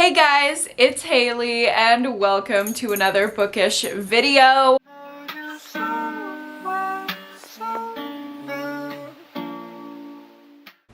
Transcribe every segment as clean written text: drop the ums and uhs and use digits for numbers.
Hey guys, it's Haley and welcome to another bookish video.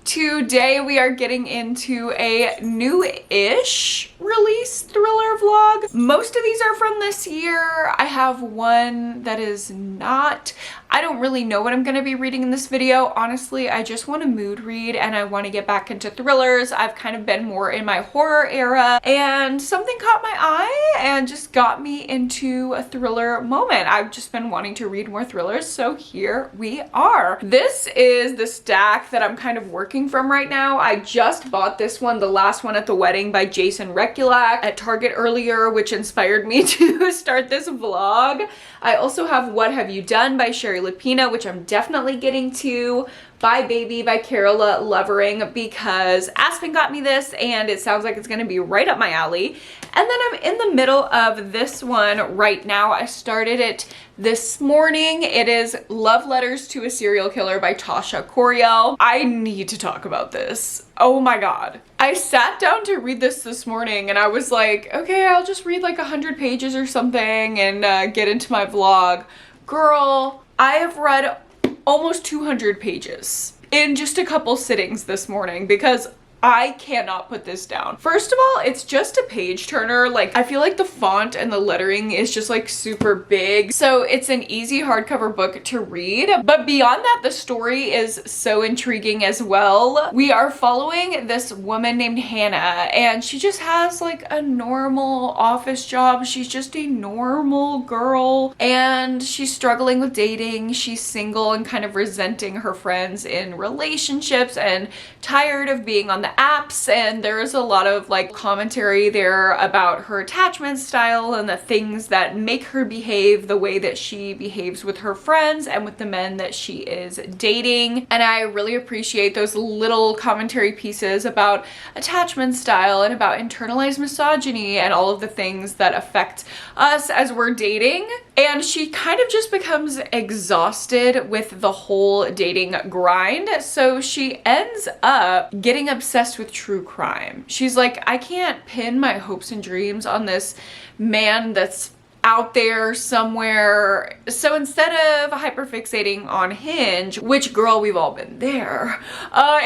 Today we are getting into a new-ish release thriller vlog. Most of these are from this year. I have one that is not. I don't really know what I'm going to be reading in this video. Honestly, I just want to mood read and I want to get back into thrillers. I've kind of been more in my horror era and something caught my eye and just got me into a thriller moment. I've just been wanting to read more thrillers, so here we are. This is the stack that I'm kind of working from right now. I just bought this one, The Last One at the Wedding by Jason Rekulak at Target earlier, which inspired me to start this vlog. I also have What Have You Done by Sherry Lupina, which I'm definitely getting to. Bye Baby by Carola Lovering, because Aspen got me this and it sounds like it's going to be right up my alley. And then I'm in the middle of this one right now. I started it this morning. It is Love Letters to a Serial Killer by Tasha Coriel. I need to talk about this. Oh my god. I sat down to read this morning and I was like, okay, I'll just read like 100 pages or something and get into my vlog. Girl, I have read almost 200 pages in just a couple sittings this morning because I cannot put this down. First of all, it's just a page turner. Like, I feel like the font and the lettering is just like super big. So it's an easy hardcover book to read. But beyond that, the story is so intriguing as well. We are following this woman named Hannah and she just has like a normal office job. She's just a normal girl and she's struggling with dating. She's single and kind of resenting her friends in relationships and tired of being on the apps, and there's a lot of like commentary there about her attachment style and the things that make her behave the way that she behaves with her friends and with the men that she is dating. And I really appreciate those little commentary pieces about attachment style and about internalized misogyny and all of the things that affect us as we're dating. And she kind of just becomes exhausted with the whole dating grind, so she ends up getting obsessed with true crime. She's like, I can't pin my hopes and dreams on this man that's out there somewhere. So instead of hyperfixating on Hinge, which girl, we've all been there,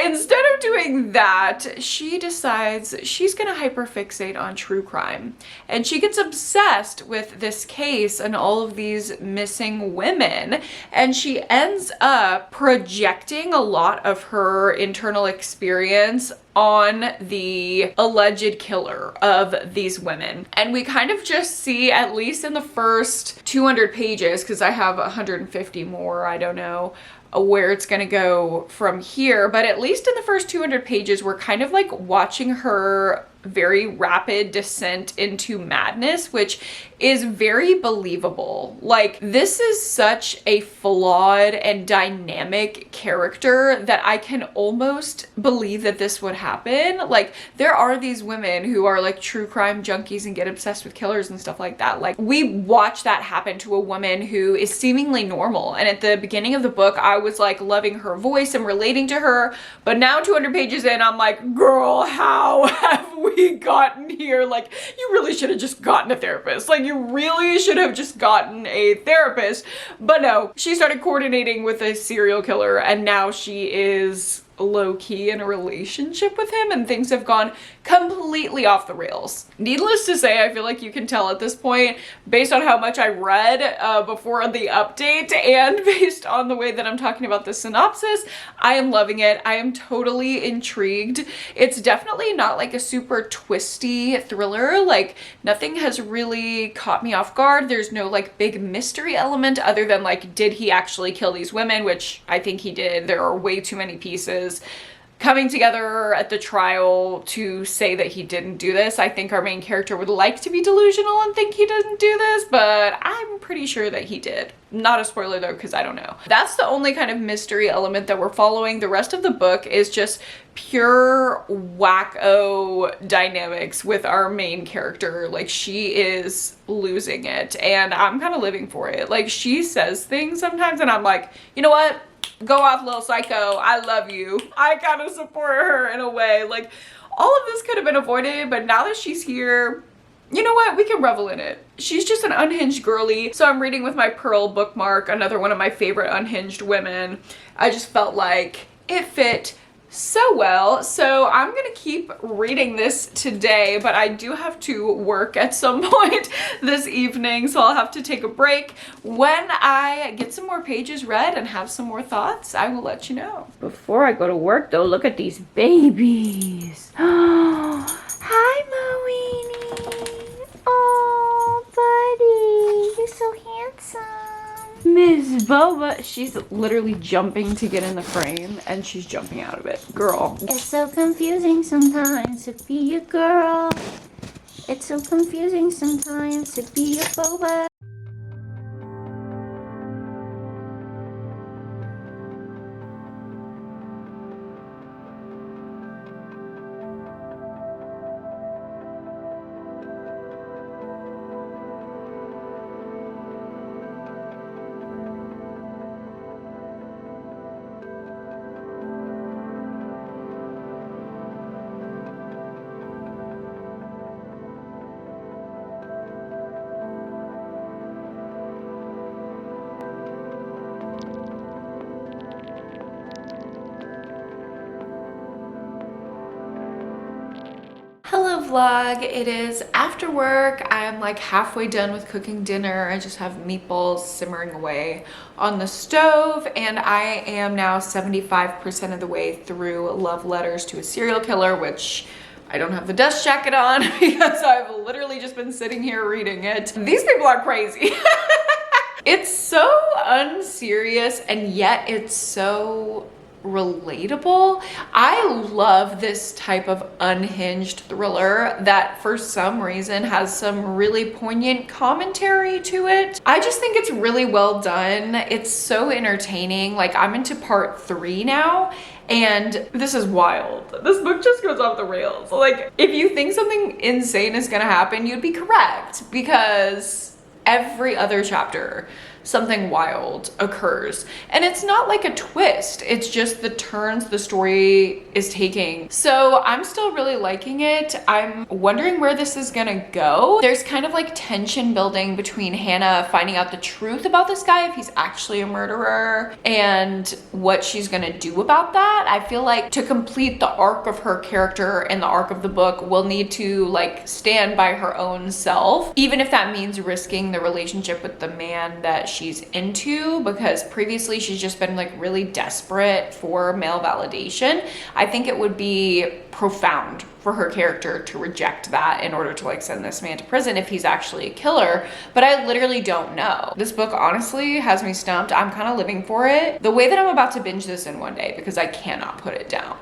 instead of doing that, she decides she's gonna hyperfixate on true crime. And she gets obsessed with this case and all of these missing women. And she ends up projecting a lot of her internal experience on the alleged killer of these women. And we kind of just see, at least in the first 200 pages, because I have 150 more, I don't know where it's gonna go from here, but at least in the first 200 pages, we're kind of like watching her very rapid descent into madness, which is very believable. Like, this is such a flawed and dynamic character that I can almost believe that this would happen. Like, there are these women who are like true crime junkies and get obsessed with killers and stuff like that. Like, we watch that happen to a woman who is seemingly normal. And at the beginning of the book, I was like loving her voice and relating to her. But now 200 pages in, I'm like, girl, how have we gotten here? Like, you really should have just gotten a therapist. Like, you really should have just gotten a therapist. But no, she started coordinating with a serial killer and now she is low-key in a relationship with him and things have gone completely off the rails. Needless to say, I feel like you can tell at this point, based on how much I read before the update and based on the way that I'm talking about the synopsis, I am loving it. I am totally intrigued. It's definitely not like a super twisty thriller. Like, nothing has really caught me off guard. There's no like big mystery element other than like, did he actually kill these women? Which I think he did. There are way too many pieces coming together at the trial to say that he didn't do this. I think our main character would like to be delusional and think he didn't do this, but I'm pretty sure that he did. Not a spoiler though, because I don't know. That's the only kind of mystery element that we're following. The rest of the book is just pure wacko dynamics with our main character. Like, she is losing it and I'm kind of living for it. Like, she says things sometimes and I'm like, you know what? Go off, little psycho. I love you. I kind of support her in a way. Like, all of this could have been avoided, but now that she's here, you know what? We can revel in it. She's just an unhinged girly. So I'm reading with my Pearl bookmark, another one of my favorite unhinged women. I just felt like it fit so well. So I'm gonna keep reading this today, but I do have to work at some point this evening, so I'll have to take a break. When I get some more pages read and have some more thoughts, I will let you know. Before I go to work though, look at these babies. Hi, Moini. Oh, buddy, you're so handsome. Miss Boba, she's literally jumping to get in the frame and she's jumping out of it. Girl. It's so confusing sometimes to be a girl. It's so confusing sometimes to be a Boba. Hello vlog, it is after work. I am like halfway done with cooking dinner. I just have meatballs simmering away on the stove, and I am now 75% of the way through Love Letters to a Serial Killer, which I don't have the dust jacket on because I've literally just been sitting here reading it. These people are crazy. It's so unserious and yet it's so relatable. I love this type of unhinged thriller that for some reason has some really poignant commentary to it. I just think it's really well done. It's so entertaining. Like, I'm into part 3 now, and this is wild. This book just goes off the rails. Like, if you think something insane is gonna happen, you'd be correct, because every other chapter something wild occurs, and it's not like a twist, it's just the turns the story is taking. So I'm still really liking it. I'm wondering where this is gonna go. There's kind of like tension building between Hannah finding out the truth about this guy, if he's actually a murderer, and what she's gonna do about that. I feel like to complete the arc of her character and the arc of the book, we'll need to like stand by her own self, even if that means risking the relationship with the man that she's into, because previously she's just been like really desperate for male validation. I think it would be profound for her character to reject that in order to like send this man to prison if he's actually a killer, but I literally don't know. This book honestly has me stumped. I'm kind of living for it. The way that I'm about to binge this in one day, because I cannot put it down.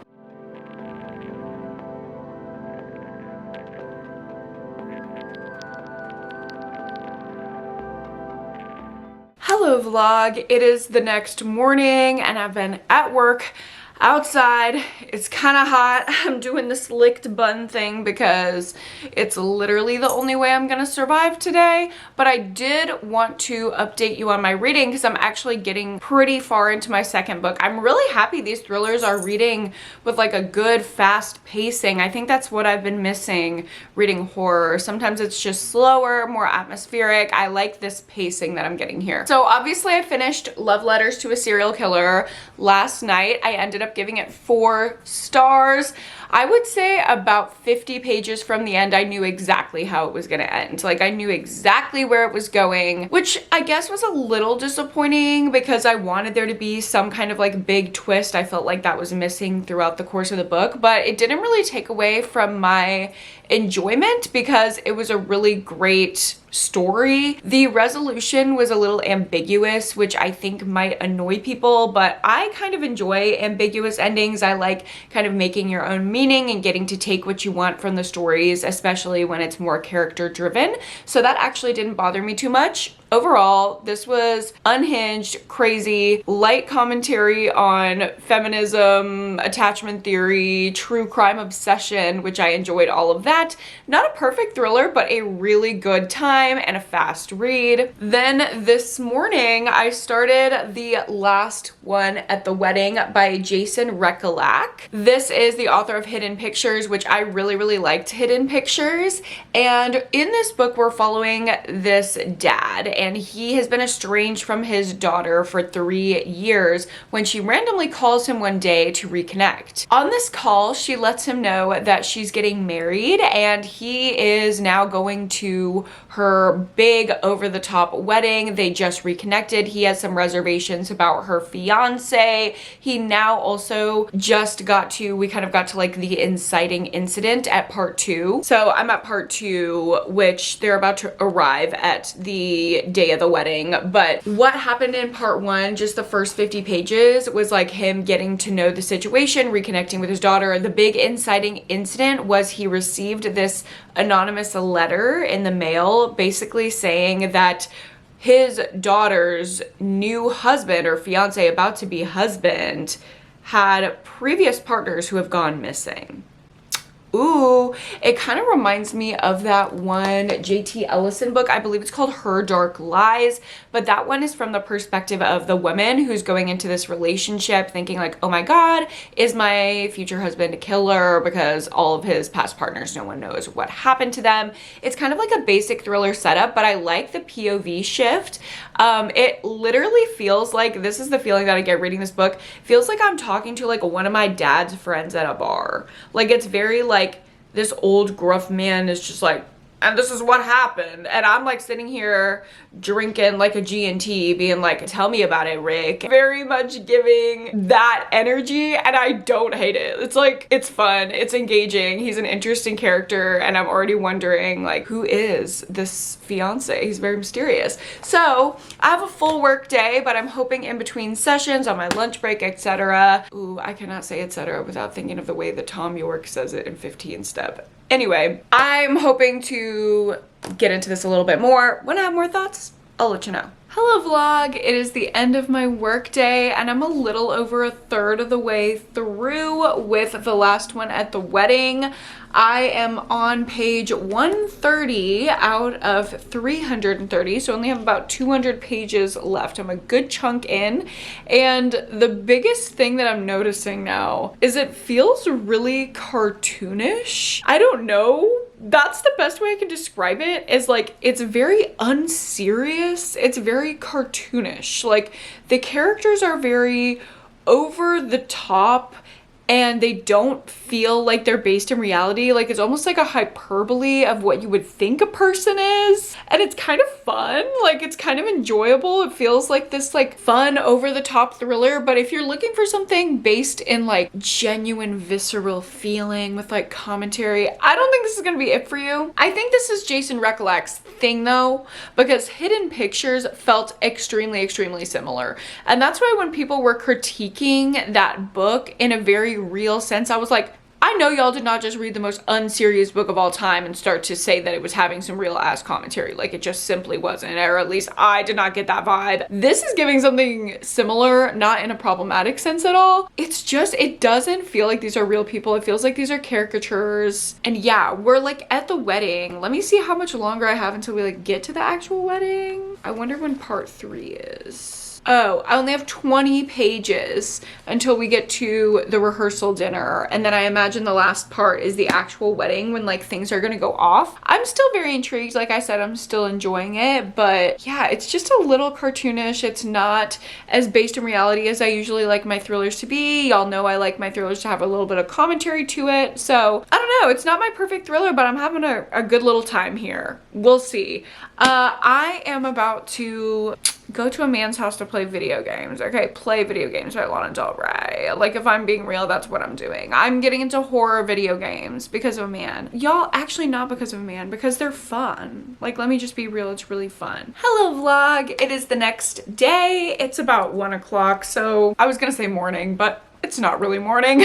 Hello vlog, it is the next morning and I've been at work outside. It's kind of hot. I'm doing this licked bun thing because it's literally the only way I'm gonna survive today, but I did want to update you on my reading because I'm actually getting pretty far into my second book. I'm really happy these thrillers are reading with like a good fast pacing. I think that's what I've been missing reading horror. Sometimes it's just slower, more atmospheric. I like this pacing that I'm getting here. So obviously I finished Love Letters to a Serial Killer last night. I ended up giving it 4 stars. I would say about 50 pages from the end, I knew exactly how it was gonna end. Like, I knew exactly where it was going, which I guess was a little disappointing because I wanted there to be some kind of like big twist. I felt like that was missing throughout the course of the book, but it didn't really take away from my enjoyment because it was a really great story. The resolution was a little ambiguous, which I think might annoy people, but I kind of enjoy ambiguous endings. I like kind of making your own meaning and getting to take what you want from the stories, especially when it's more character driven. So that actually didn't bother me too much. Overall, this was unhinged, crazy, light commentary on feminism, attachment theory, true crime obsession, which I enjoyed all of that. Not a perfect thriller, but a really good time and a fast read. Then this morning, I started The Last One at the Wedding by Jason Recolak. This is the author of Hidden Pictures, which I really liked Hidden Pictures. And in this book, we're following this dad, and he has been estranged from his daughter for 3 years when she randomly calls him one day to reconnect. On this call, she lets him know that she's getting married and he is now going to her big over-the-top wedding. They just reconnected. He has some reservations about her fiance. He now also just we kind of got to like the inciting incident at part 2. So I'm at part 2, which they're about to arrive at the day of the wedding. But what happened in part 1, just the first 50 pages, was like him getting to know the situation, reconnecting with his daughter. The big inciting incident was he received this anonymous letter in the mail basically saying that his daughter's new husband, or fiance, about to be husband, had previous partners who have gone missing. Ooh, it kind of reminds me of that one J.T. Ellison book. I believe it's called Her Dark Lies, but that one is from the perspective of the woman who's going into this relationship thinking like, oh my God, is my future husband a killer? Because all of his past partners, no one knows what happened to them. It's kind of like a basic thriller setup, but I like the POV shift. It literally feels like, this is the feeling that I get reading this book, feels like I'm talking to like one of my dad's friends at a bar. Like it's very like, this old gruff man is just like, and this is what happened. And I'm like sitting here drinking like a G&T being like, tell me about it, Rick. Very much giving that energy, and I don't hate it. It's like, it's fun, it's engaging, he's an interesting character, and I'm already wondering like, who is this fiance? He's very mysterious. So I have a full work day, but I'm hoping in between sessions, on my lunch break, etc. Ooh, I cannot say etc. without thinking of the way that Tom York says it in 15 Step. Anyway, I'm hoping to get into this a little bit more. When I have more thoughts, I'll let you know. Hello vlog, it is the end of my work day and I'm a little over a third of the way through with The Last One at the Wedding. I am on page 130 out of 330, so I only have about 200 pages left. I'm a good chunk in, and the biggest thing that I'm noticing now is it feels really cartoonish. I don't know. That's the best way I can describe it, is like, it's very unserious. It's very cartoonish. Like, the characters are very over the top and they don't feel like they're based in reality. Like, it's almost like a hyperbole of what you would think a person is. And it's kind of fun. Like, it's kind of enjoyable. It feels like this like fun over the top thriller. But if you're looking for something based in like genuine visceral feeling with like commentary, I don't think this is gonna be it for you. I think this is Jason Recolak's thing though, because Hidden Pictures felt extremely similar. And that's why when people were critiquing that book in a very real sense, I was like, I know y'all did not just read the most unserious book of all time and start to say that it was having some real ass commentary. Like, it just simply wasn't, or at least I did not get that vibe. This is giving something similar, not in a problematic sense at all. It's just, it doesn't feel like these are real people. It feels like these are caricatures. And yeah, we're like at the wedding. Let me see how much longer I have until we like get to the actual wedding. I wonder when part 3 is. Oh, I only have 20 pages until we get to the rehearsal dinner. And then I imagine the last part is the actual wedding when like things are gonna go off. I'm still very intrigued. Like I said, I'm still enjoying it, but yeah, it's just a little cartoonish. It's not as based in reality as I usually like my thrillers to be. Y'all know I like my thrillers to have a little bit of commentary to it. So I don't know, it's not my perfect thriller, but I'm having a good little time here. We'll see. I am about to go to a man's house to play video games. Okay, play video games by Lana Del Rey. Like, if I'm being real, that's what I'm doing. I'm getting into horror video games because of a man. Y'all, actually not because of a man, because they're fun. Like, let me just be real, it's really fun. Hello vlog, it is the next day. It's about 1 o'clock, so I was gonna say morning, but It's not really morning.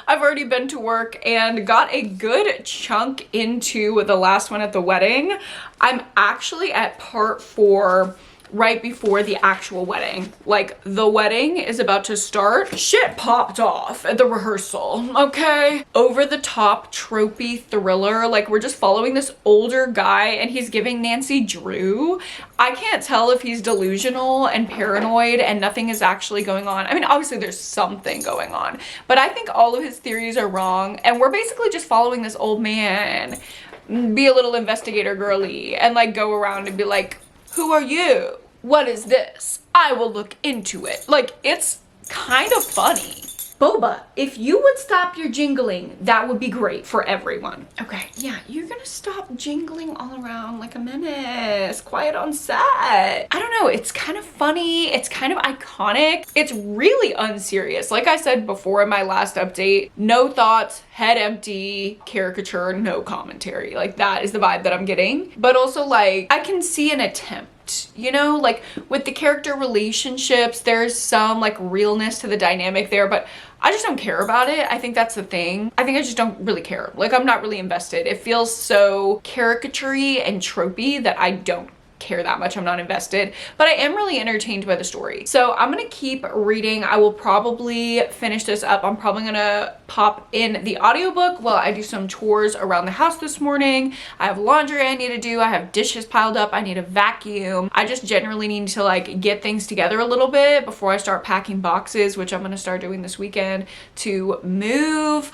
I've already been to work and got a good chunk into the last one at the wedding. I'm actually at part 4 right before the actual wedding. Like, the wedding is about to start. Shit popped off at the rehearsal, okay? Over the top tropey thriller. Like, we're just following this older guy and he's giving Nancy Drew. I can't tell if he's delusional and paranoid and nothing is actually going on. I mean, obviously there's something going on, but I think all of his theories are wrong and we're basically just following this old man be a little investigator girly and like go around and be like, who are you? What is this? I will look into it. Like, it's kind of funny. Boba, if you would stop your jingling, that would be great for everyone. Okay, yeah, you're gonna stop jingling all around like a menace. Quiet on set. I don't know, it's kind of funny. It's kind of iconic. It's really unserious. Like I said before in my last update, no thoughts, head empty, caricature, no commentary. Like, that is the vibe that I'm getting. But also, like, I can see an attempt. You know, like with the character relationships, there's some like realness to the dynamic there, but I just don't care about it. I think that's the thing. I think I just don't really care. Like, I'm not really invested. It feels so caricature-y and tropey that I don't care that much. I'm not invested, but I am really entertained by the story. So I'm gonna keep reading. I will probably finish this up. I'm probably gonna pop in the audiobook while I do some chores around the house this morning. I have laundry I need to do. I have dishes piled up. I need a vacuum. I just generally need to like get things together a little bit before I start packing boxes, which I'm gonna start doing this weekend to move.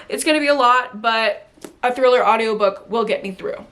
It's gonna be a lot, but a thriller audiobook will get me through.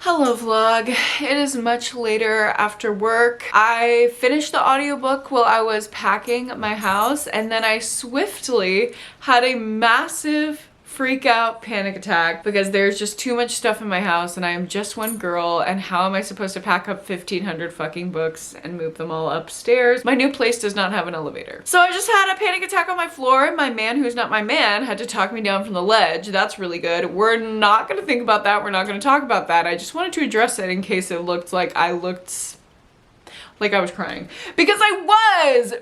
Hello vlog, it is much later after work. I finished the audiobook while I was packing my house and then I swiftly had a massive freak out panic attack because there's just too much stuff in my house and I am just one girl and how am I supposed to pack up 1,500 fucking books and move them all upstairs? My new place does not have an elevator. So I just had a panic attack on my floor and my man who's not my man had to talk me down from the ledge. That's really good. We're not gonna think about that. We're not gonna talk about that. I just wanted to address it in case it looked like I was crying. Because I was.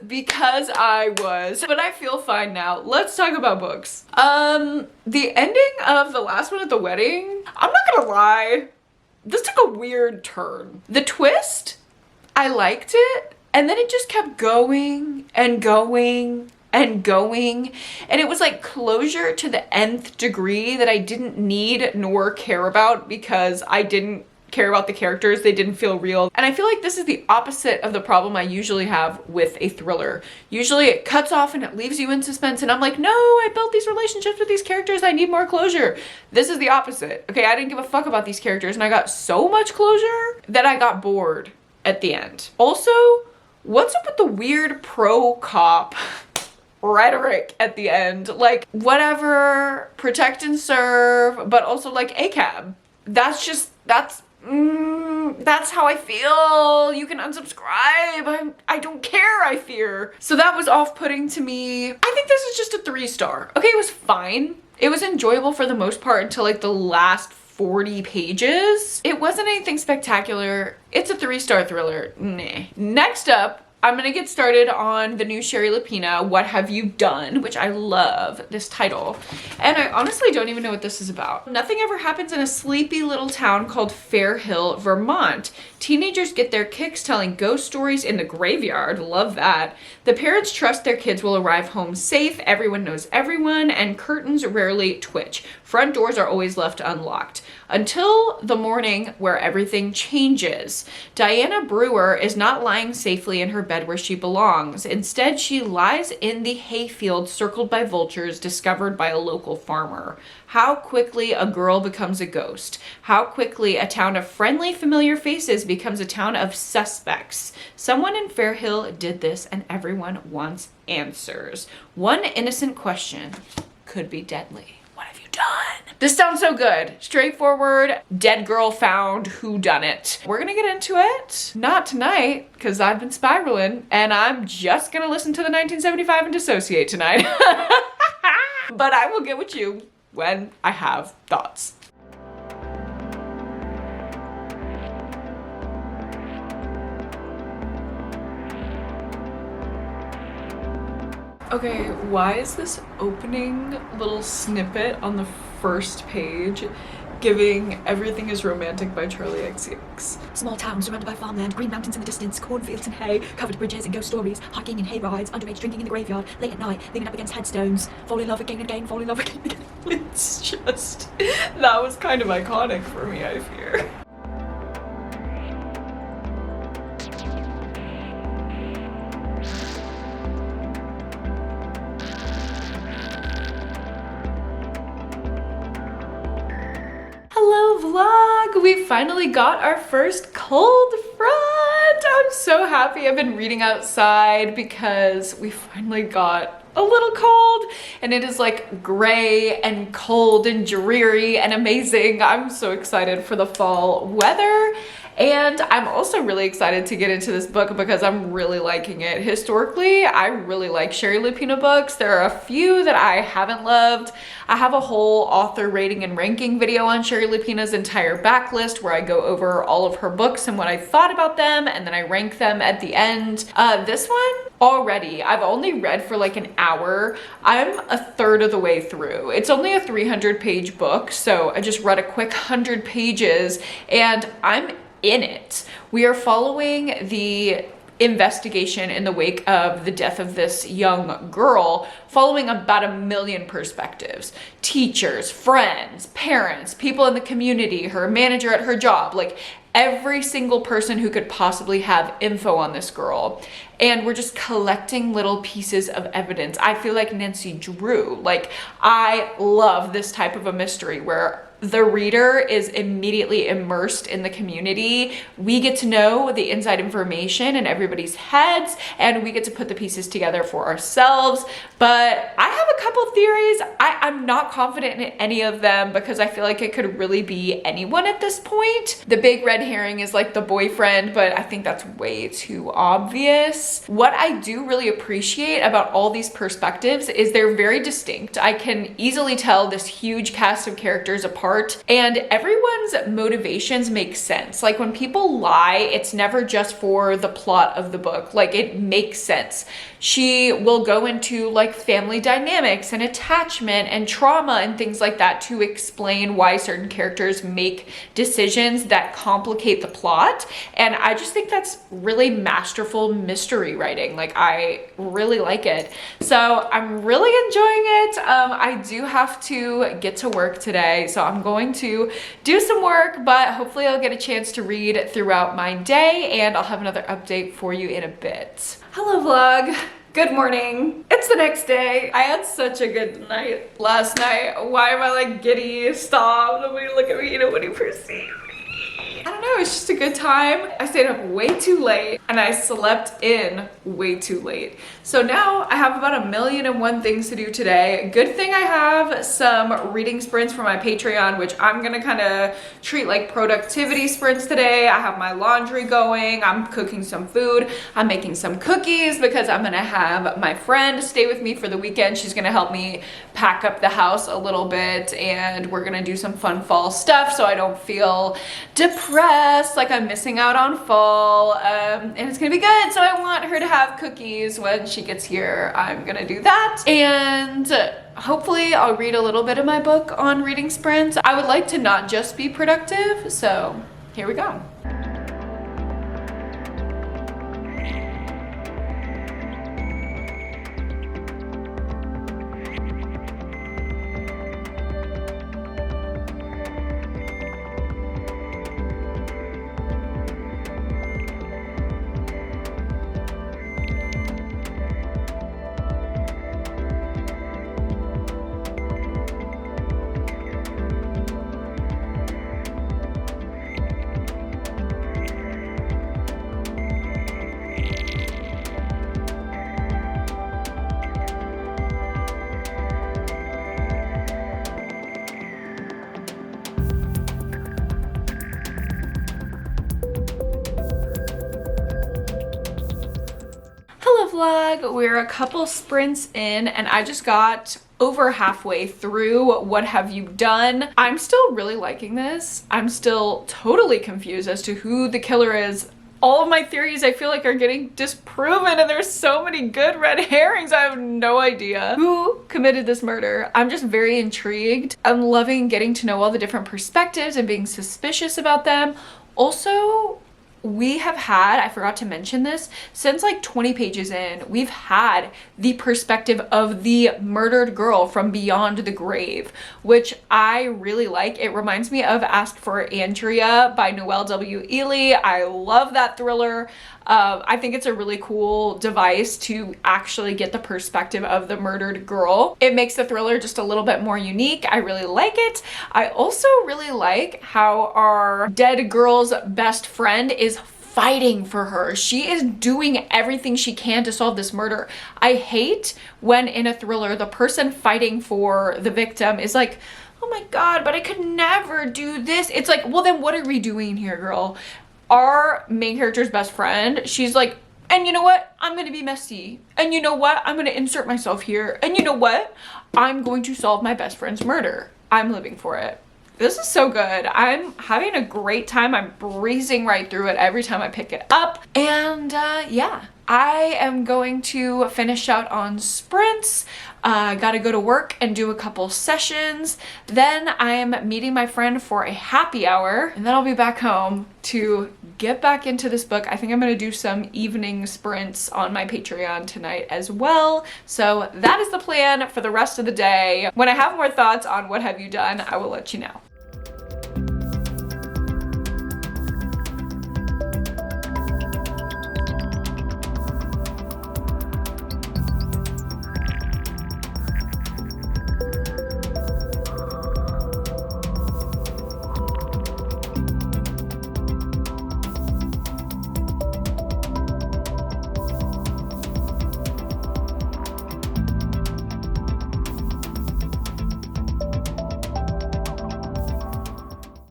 But I feel fine now. Let's talk about books. The ending of the last one at the wedding, I'm not gonna lie, this took a weird turn. The twist, I liked it, and then it just kept going and going and going, and it was like closure to the nth degree that I didn't need nor care about because I didn't care about the characters. They didn't feel real. And I feel like this is the opposite of the problem I usually have with a thriller. Usually it cuts off and it leaves you in suspense and I'm like, no, I built these relationships with these characters. I need more closure. This is the opposite. Okay, I didn't give a fuck about these characters and I got so much closure that I got bored at the end. Also, what's up with the weird pro-cop rhetoric at the end? Like, whatever, protect and serve, but also like ACAB. That's how I feel. You can unsubscribe. I don't care, I fear. So that was off-putting to me. I think this is just a 3-star. Okay, it was fine. It was enjoyable for the most part until like the last 40 pages. It wasn't anything spectacular. It's a 3-star thriller. Nah. Next up, I'm gonna get started on the new Sherry Lapina, What Have You Done? Which I love this title. And I honestly don't even know what this is about. Nothing ever happens in a sleepy little town called Fair Hill, Vermont. Teenagers get their kicks telling ghost stories in the graveyard. Love that. The parents trust their kids will arrive home safe. Everyone knows everyone, and curtains rarely twitch. Front doors are always left unlocked. Until the morning where everything changes. Diana Brewer is not lying safely in her bed where she belongs. Instead, she lies in the hayfield circled by vultures discovered by a local farmer. How quickly a girl becomes a ghost. How quickly a town of friendly, familiar faces becomes a town of suspects. Someone in Fairhill did this and everyone wants answers. One innocent question could be deadly. What have you done? This sounds so good. Straightforward, dead girl found, whodunit. We're gonna get into it. Not tonight, because I've been spiraling, and I'm just gonna listen to the 1975 and dissociate tonight. But I will get with you when I have thoughts. Okay, why is this opening little snippet on the first page giving Everything is Romantic by Charlie XCX? Small town surrounded by farmland, green mountains in the distance, cornfields and hay, covered bridges and ghost stories, hiking and hay rides, underage drinking in the graveyard, late at night, leaning up against headstones, fall in love again and again, fall in love again and again. It's just, that was kind of iconic for me, I fear. Vlog, we finally got our first cold front. I'm so happy. I've been reading outside because we finally got a little cold and it is like gray and cold and dreary and amazing. I'm so excited for the fall weather. And I'm also really excited to get into this book because I'm really liking it. Historically, I really like Shari Lupino books. There are a few that I haven't loved. I have a whole author rating and ranking video on Shari Lupino's entire backlist where I go over all of her books and what I thought about them, and then I rank them at the end. This one, already, I've only read for like an hour. I'm a third of the way through. It's only a 300-page book, so I just read a quick 100 pages, and I'm in it. We are following the investigation in the wake of the death of this young girl, following about 1 million perspectives. Teachers, friends, parents, people in the community, her manager at her job, like every single person who could possibly have info on this girl. And we're just collecting little pieces of evidence. I feel like Nancy Drew. Like, I love this type of a mystery where the reader is immediately immersed in the community. We get to know the inside information in everybody's heads, and we get to put the pieces together for ourselves. But I have a couple theories. I'm not confident in any of them because I feel like it could really be anyone at this point. The big red herring is like the boyfriend, but I think that's way too obvious. What I do really appreciate about all these perspectives is they're very distinct. I can easily tell this huge cast of characters apart, and everyone's motivations make sense. Like when people lie, it's never just for the plot of the book. Like it makes sense. She will go into like family dynamics and attachment and trauma and things like that to explain why certain characters make decisions that complicate the plot. And I just think that's really masterful mystery writing. Like I really like it. So I'm really enjoying it. I do have to get to work today, so I'm going to do some work, but hopefully I'll get a chance to read throughout my day, and I'll have another update for you in a bit. Hello vlog. Good morning. It's the next day. I had such a good night last night. Why am I like giddy? Stop. Nobody look at me. Nobody perceive me. I don't know, it's just a good time. I stayed up way too late and I slept in way too late. So now I have about 1,000,001 things to do today. Good thing I have some reading sprints for my Patreon, which I'm gonna kind of treat like productivity sprints today. I have my laundry going, I'm cooking some food, I'm making some cookies because I'm gonna have my friend stay with me for the weekend. She's gonna help me pack up the house a little bit, and we're gonna do some fun fall stuff so I don't feel depressed, like I'm missing out on fall, and it's gonna be good. So I want her to have cookies when she gets here. I'm gonna do that, and hopefully I'll read a little bit of my book on reading sprints. I would like to not just be productive, so here we go. vlog. We're a couple sprints in and I just got over halfway through What Have You Done. I'm still really liking this. I'm still totally confused as to who the killer is. All of my theories I feel like are getting disproven and there's so many good red herrings. I have no idea who committed this murder. I'm just very intrigued. I'm loving getting to know all the different perspectives and being suspicious about them. Also, we have had, I forgot to mention this, since like 20 pages in, we've had the perspective of the murdered girl from beyond the grave, which I really like. It reminds me of Ask for Andrea by Noelle W. Ely. I love that thriller. I think it's a really cool device to actually get the perspective of the murdered girl. It makes the thriller just a little bit more unique. I really like it. I also really like how our dead girl's best friend is fighting for her. She is doing everything she can to solve this murder. I hate when in a thriller the person fighting for the victim is like, oh my god, but I could never do this. It's like, well then what are we doing here, girl? Our main character's best friend, she's like, and you know what? I'm gonna be messy. And you know what? I'm gonna insert myself here. And you know what? I'm going to solve my best friend's murder. I'm living for it. This is so good. I'm having a great time. I'm breezing right through it every time I pick it up. And yeah, I am going to finish out on sprints. Gotta go to work and do a couple sessions. Then I am meeting my friend for a happy hour and then I'll be back home to get back into this book. I think I'm gonna do some evening sprints on my Patreon tonight as well. So that is the plan for the rest of the day. When I have more thoughts on What Have You Done, I will let you know.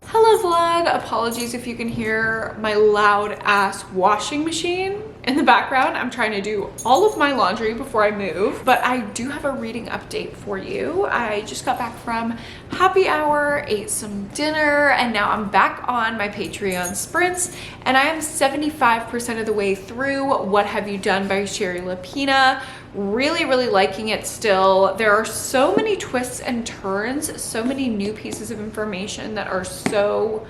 Hello vlog, apologies if you can hear my loud ass washing machine in the background. I'm trying to do all of my laundry before I move, but I do have a reading update for you. I just got back from happy hour, ate some dinner, and now I'm back on my Patreon sprints, and I am 75% of the way through What Have You Done by Sherry Lapina. Really liking it still. There are so many twists and turns, so many new pieces of information that are so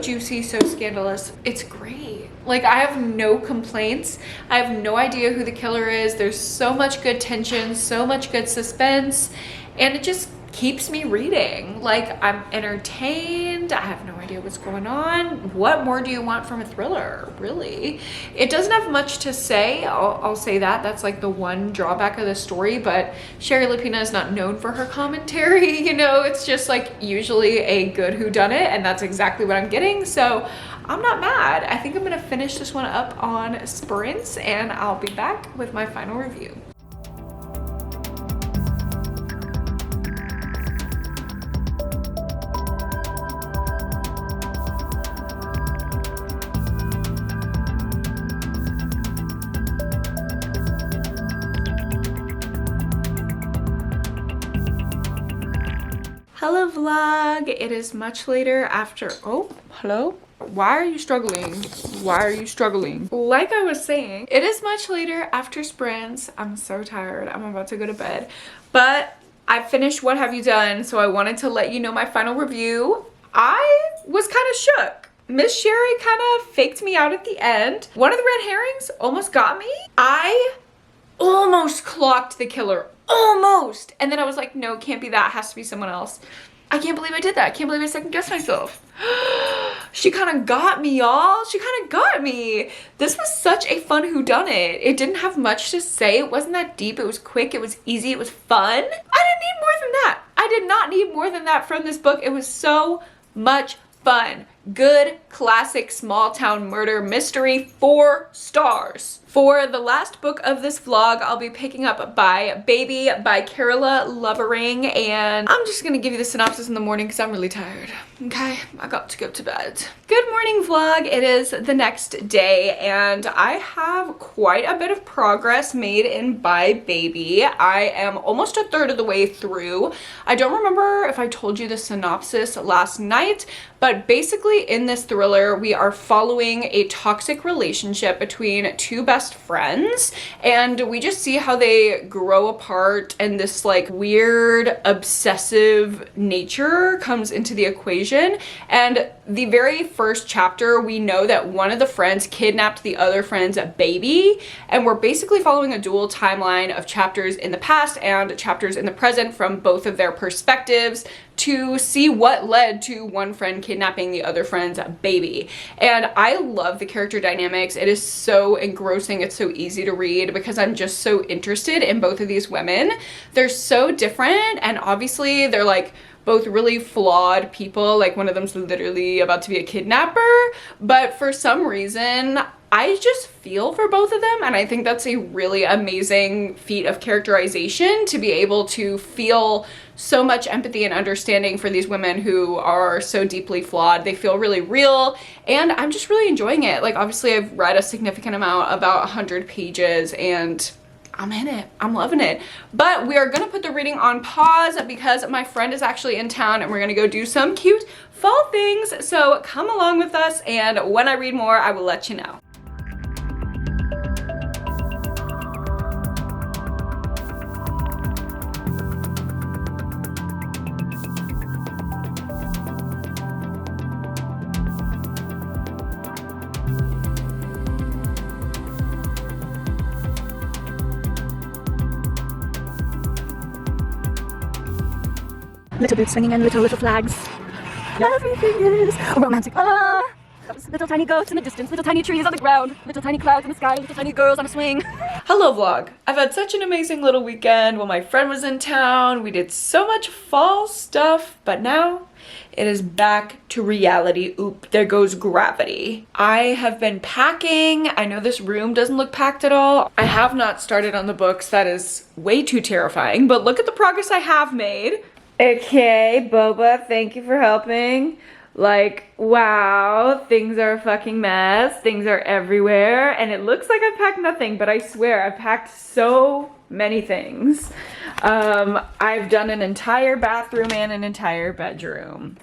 juicy, so scandalous. It's great. Like, I have no complaints. I have no idea who the killer is. There's so much good tension, so much good suspense, and it just keeps me reading. Like, I'm entertained. I have no idea what's going on. What more do you want from a thriller, really? It doesn't have much to say. I'll say that. That's like the one drawback of the story, but Sherry Lapina is not known for her commentary, you know? It's just like usually a good whodunit, and that's exactly what I'm getting, so I'm not mad. I think I'm gonna finish this one up on sprints, and I'll be back with my final review. Hello vlog, it is much later after, oh, hello? Why are you struggling? Why are you struggling? Like I was saying, it is much later after sprints. I'm so tired, I'm about to go to bed. But I finished What Have You Done, so I wanted to let you know my final review. I was kind of shook. Miss Sherry kind of faked me out at the end. One of the red herrings almost got me. I almost clocked the killer. Almost. And then I was like, no, it can't be that. It has to be someone else. I can't believe I did that. I can't believe I second guessed myself. She kind of got me, y'all. She kind of got me. This was such a fun whodunit. It didn't have much to say. It wasn't that deep. It was quick. It was easy. It was fun. I didn't need more than that. I did not need more than that from this book. It was so much fun. Good, classic, small town murder mystery. 4 stars. For the last book of this vlog, I'll be picking up By Baby by Carola Lovering, and I'm just gonna give you the synopsis in the morning because I'm really tired. Okay, I got to go to bed. Good morning vlog. It is the next day and I have quite a bit of progress made in By Baby. I am almost a third of the way through. I don't remember if I told you the synopsis last night, but basically in this thriller, we are following a toxic relationship between two best friends, and we just see how they grow apart, and this like weird obsessive nature comes into the equation. And the very first chapter, we know that one of the friends kidnapped the other friend's baby, and we're basically following a dual timeline of chapters in the past and chapters in the present from both of their perspectives to see what led to one friend kidnapping the other friend's baby. And I love the character dynamics. It is so engrossing. It's so easy to read because I'm just so interested in both of these women. They're so different, and obviously they're like both really flawed people. Like one of them's literally about to be a kidnapper, but for some reason I just feel for both of them, and I think that's a really amazing feat of characterization to be able to feel so much empathy and understanding for these women who are so deeply flawed. They feel really real, and I'm just really enjoying it. Like obviously I've read a significant amount, about 100 pages, and I'm in it. I'm loving it. But we are gonna put the reading on pause because my friend is actually in town and we're gonna go do some cute fall things. So come along with us, and when I read more, I will let you know. Little boots swinging and little flags. Everything is romantic. Little tiny goats in the distance, little tiny trees on the ground, little tiny clouds in the sky, little tiny girls on a swing. Hello vlog. I've had such an amazing little weekend while my friend was in town. We did so much fall stuff, but now it is back to reality. Oop, there goes gravity. I have been packing. I know this room doesn't look packed at all. I have not started on the books. That is way too terrifying, but look at the progress I have made. Okay, Boba, thank you for helping. Like, wow, things are a fucking mess. Things are everywhere, and it looks like I've packed nothing, but I swear I've packed so many things. I've done an entire bathroom and an entire bedroom.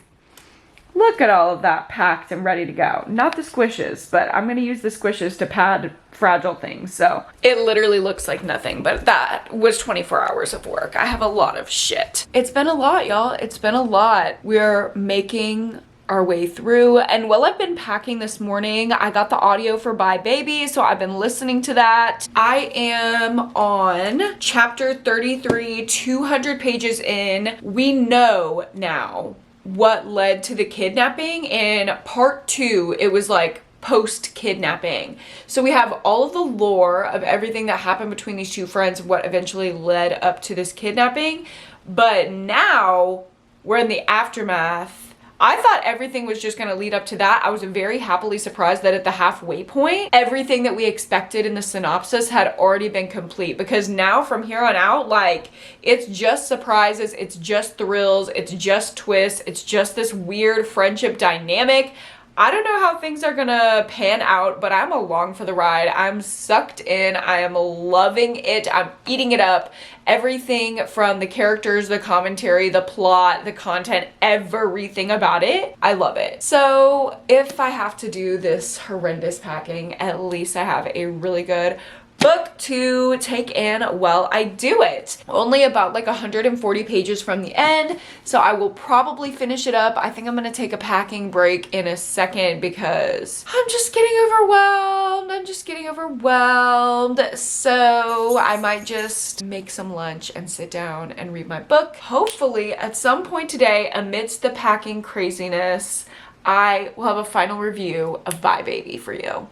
Look at all of that packed and ready to go. Not the squishes, but I'm gonna use the squishes to pad fragile things. So it literally looks like nothing, but that was 24 hours of work. I have a lot of shit. It's been a lot, y'all. It's been a lot. We're making our way through, and while I've been packing this morning, I got the audio for By Baby, so I've been listening to that. I am on chapter 33, 200 pages in. We know now what led to the kidnapping. In part 2, it was like post-kidnapping. So we have all of the lore of everything that happened between these two friends, what eventually led up to this kidnapping. But now we're in the aftermath. I thought everything was just going to lead up to that. I was very happily surprised that at the halfway point, everything that we expected in the synopsis had already been complete, because now from here on out, like, it's just surprises, it's just thrills, it's just twists, it's just this weird friendship dynamic. I don't know how things are gonna pan out, but I'm along for the ride. I'm sucked in. I am loving it. I'm eating it up. Everything from the characters, the commentary, the plot, the content, everything about it. I love it. So if I have to do this horrendous packing, at least I have a really good book to take in while I do it. Only about like 140 pages from the end, so I will probably finish it up. I think I'm gonna take a packing break in a second because I'm just getting overwhelmed. So I might just make some lunch and sit down and read my book. Hopefully at some point today, amidst the packing craziness, I will have a final review of By Baby for you.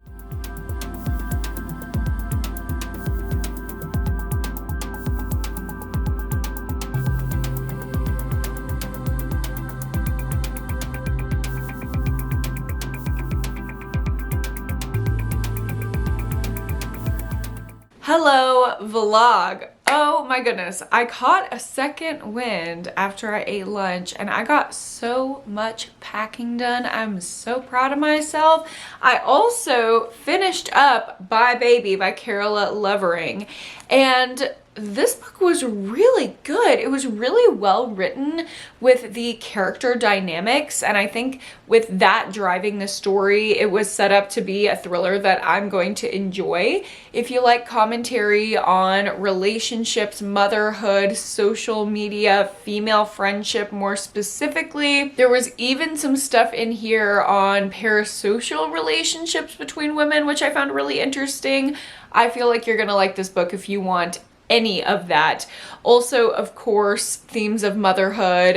Hello vlog. Oh my goodness, I caught a second wind after I ate lunch and I got so much packing done. I'm so proud of myself. I also finished up Bye Baby by Carola Lovering, and this book was really good. It was really well written with the character dynamics, and I think with that driving the story, it was set up to be a thriller that I'm going to enjoy. If you like commentary on relationships, motherhood, social media, female friendship more specifically, there was even some stuff in here on parasocial relationships between women, which I found really interesting. I feel like you're gonna like this book if you want any of that. Also, of course, themes of motherhood,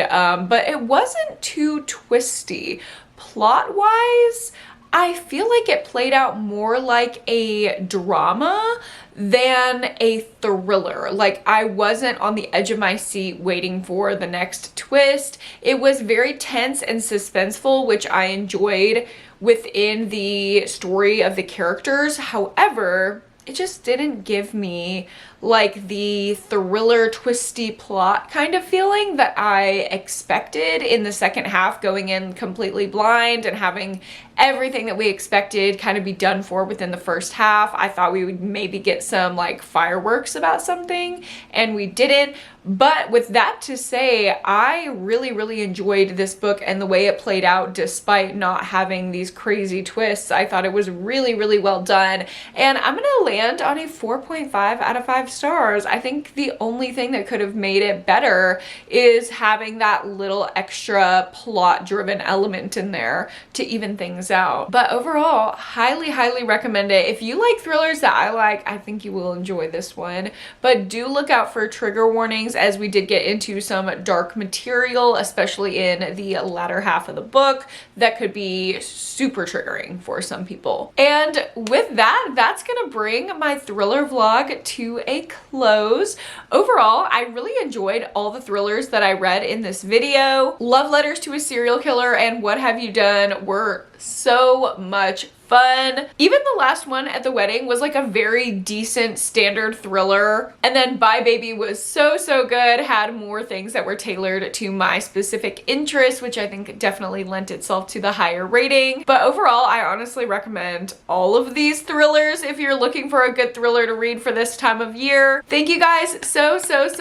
but it wasn't too twisty. Plot-wise, I feel like it played out more like a drama than a thriller. Like, I wasn't on the edge of my seat waiting for the next twist. It was very tense and suspenseful, which I enjoyed within the story of the characters. However, it just didn't give me like the thriller twisty plot kind of feeling that I expected in the second half, going in completely blind and having everything that we expected kind of be done for within the first half. I thought we would maybe get some like fireworks about something, and we didn't. But with that to say, I really enjoyed this book and the way it played out despite not having these crazy twists. I thought it was really well done, and I'm gonna land on a 4.5 out of 5 stars. I think the only thing that could have made it better is having that little extra plot driven element in there to even things out. But overall, highly recommend it. If you like thrillers that I like, I think you will enjoy this one. But do look out for trigger warnings, as we did get into some dark material, especially in the latter half of the book, that could be super triggering for some people. And with that, that's gonna bring my thriller vlog to a close. Overall, I really enjoyed all the thrillers that I read in this video. Love Letters to a Serial Killer and What Have You Done were so much fun. Even the last one at the wedding was like a very decent standard thriller. And then Bye Baby was so good, had more things that were tailored to my specific interests, which I think definitely lent itself to the higher rating. But overall, I honestly recommend all of these thrillers if you're looking for a good thriller to read for this time of year. Thank you guys so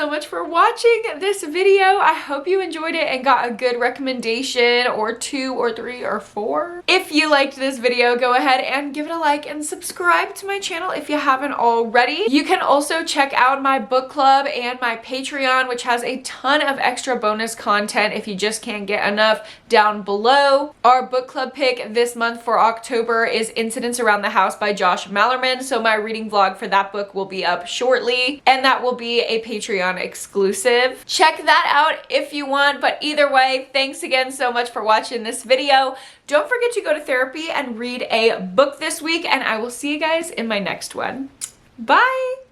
much for watching this video. I hope you enjoyed it and got a good recommendation or 2 or 3 or 4. If you liked this video, go ahead and give it a like and subscribe to my channel if you haven't already. You can also check out my book club and my Patreon, which has a ton of extra bonus content if you just can't get enough, down below. Our book club pick this month for October is Incidents Around the House by Josh Malerman, so my reading vlog for that book will be up shortly, and that will be a Patreon exclusive. Check that out if you want, but either way, thanks again so much for watching this video. Don't forget to go to therapy and read a book this week, and I will see you guys in my next one. Bye!